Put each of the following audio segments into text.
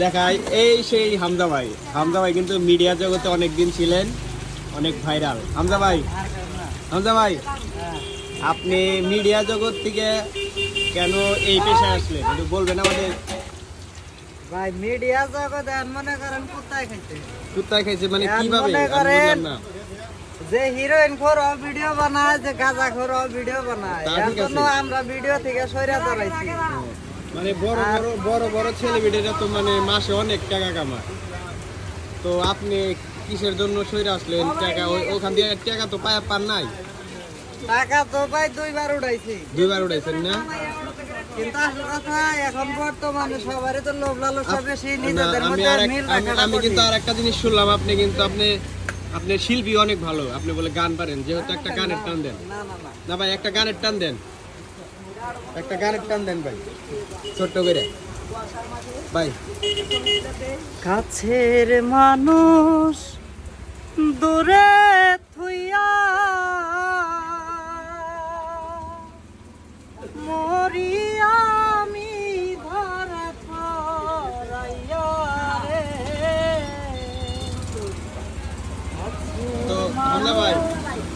দেখাই এই সেই হামজা ভাই কিন্তু মিডিয়া জগতে অনেকদিন ছিলেন, অনেক ভাইরাল। হামজা ভাই আপনি মিডিয়া জগৎ থেকে কেন এই পেশায় আসলেন একটু বলবেন আমাদের? ভাই মিডিয়া জগতে মনে করেন কুত্তায় খাইছে মানে কিভাবে? মনে আমি করেন বুঝলাম না। যে হিরোইন খোর ভিডিও বানায়, যে গাঁজা খোর ভিডিও বানায়, তা এর ঠিক জন্য আছে। আমরা ভিডিও থেকে সরে দাঁড়াইছি। মানে বড় বড় সেলিব্রিটিরা তো মানে মাসে অনেক টাকা কামায়, তো আপনি কিসের জন্য সইরে আসলেন? টাকা ওখান দিয়ে টাকা তো পান নাই? টাকা তো ভাই দুইবার উঠাইছি, দুইবার উঠাইছেন না? কিন্তু আসল কথা এখন বর্তমানে সবারই তো লোভ লালসা বেশি, না, নিজেদের আমি মধ্যে আর মিল রাখাটা আমি কিন্তু কঠিন। আর একটা জিনিস শুনলাম, আপনি কিন্তু আপনি শিল্পী অনেক ভালো, আপনি বলে গান পারেন, যেহেতু একটা গানের টান দেন। না না না না ভাই, একটা গানের টান দেন, একটা গানের টান দেন ভাই, ছোট্ট করে ভাই। কাছের মানুষ দূরে থুইয়া মরি আমি ধরা পড়াইয়া রে। তো আমরা ভাই,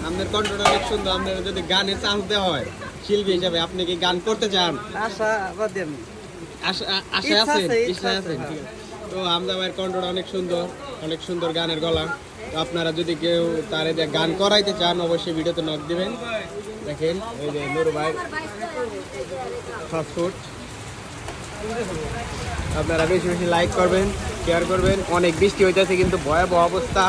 আপনার কণ্ঠটা অনেক সুন্দর, আপনার যদি গানে চান্স দেওয়া হয় শিল্পী হিসাবে, আপনি কি গান করতে চান? আশাবাদী আমি। আশায় ইচ্ছা আছেন? আছে, ইচ্ছা ইচ্ছায় আছে, আছেন, ঠিক আছে। তো হামজা ভাইয়ের কণ্ঠটা অনেক সুন্দর, অনেক সুন্দর গানের গলা। তো আপনারা যদি কেউ তার দিয়ে গান করাইতে চান অবশ্যই ভিডিওতে নক দিবেন। দেখেন এই যে নুরু ভাই ফাস্টফুড, আপনারা বেশি বেশি লাইক করবেন, শেয়ার করবেন। অনেক বৃষ্টি হইতেছে কিন্তু ভয়াবহ অবস্থা।